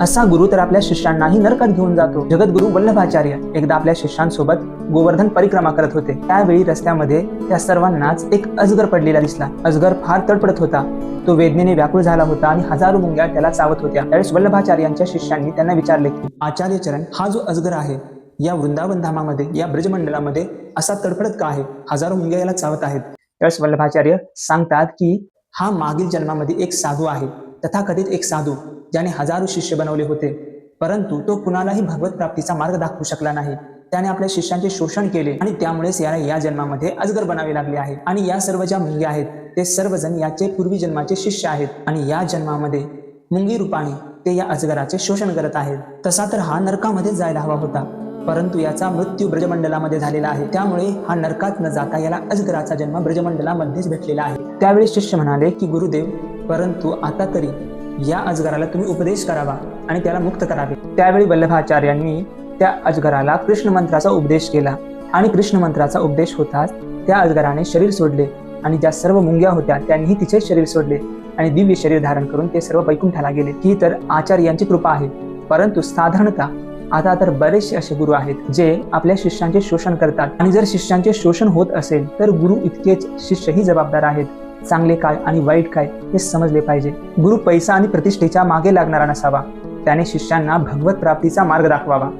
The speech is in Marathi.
असा गुरु तर आपल्या शिष्यांनाही नरकात घेऊन जातो. जगद्गुरु वल्लभाचार्य एकदा आपल्या शिष्यांसोबत गोवर्धन परिक्रमा करत होते. त्यावेळी रस्त्यामध्ये त्या सर्वांनाच एक अजगर पडलेला दिसला. अजगर फार तडफडत होता. तो वेदनेने व्याकुळ झाला होता आणि हजारो मुंग्या त्याला चावत होत्या. त्यावेळेस वल्लभाचार्यांच्या शिष्यांनी त्यांना विचारले की आचार्य चरण, हा जो अजगर आहे या वृंदावन धामामध्ये, या ब्रजमंडलामध्ये असा तडफडत का आहे? हजारो मुंग्या याला चावत आहेत. त्यावेळेस वल्लभाचार्य सांगतात की हा मागील जन्मामध्ये एक साधू आहे, तथाकथित एक साधू, ज्याने हजारो शिष्य बनवले होते, परंतु तो कुणालाही भगवत प्राप्तीचा मार्ग दाखवू शकला नाही. त्याने आपल्या शिष्यांचे शोषण केले आणि त्यामुळेच याला या जन्मामध्ये अजगर बनावे लागले आहे. आणि या सर्व ज्या मुंग्या आहेत ते सर्वजण याचे पूर्वी जन्माचे शिष्य आहेत आणि या जन्मामध्ये मुंगी रूपाने ते या अजगराचे शोषण करत आहेत. तसा तर हा नरकामध्ये जायला हवा होता, परंतु याचा मृत्यू ब्रजमंडलामध्ये झालेला आहे. त्यामुळे हा नरकात न जाता याला अजगराचा जन्म ब्रजमंडलामध्येच भेटलेला आहे. त्यावेळी शिष्य म्हणाले की गुरुदेव, परंतु आता तरी या अजगराला तुम्ही उपदेश करावा आणि त्याला मुक्त करावे. त्यावेळी वल्लभाचार्यांनी त्या अजगराला कृष्ण मंत्राचा उपदेश केला आणि कृष्ण मंत्राचा उपदेश होताच त्या अजगराने शरीर सोडले आणि ज्या सर्व मुंग्या होत्या त्यांनीही तिचे शरीर सोडले आणि दिव्य शरीर धारण करून ते सर्व वैकुंठाला गेले. ही तर आचार्यांची कृपा आहे. परंतु साधारणतः आता तर बरेचसे असे गुरु आहेत जे आपल्या शिष्यांचे शोषण करतात आणि जर शिष्यांचे शोषण होत असेल तर गुरु इतकेच शिष्यही जबाबदार आहेत. चांगले काय आणि वाईट काय हे समजले पाहिजे. गुरु पैसा आणि प्रतिष्ठेच्या मागे लागणारा नसावा, त्याने शिष्यांना भगवत प्राप्तीचा मार्ग दाखवावा.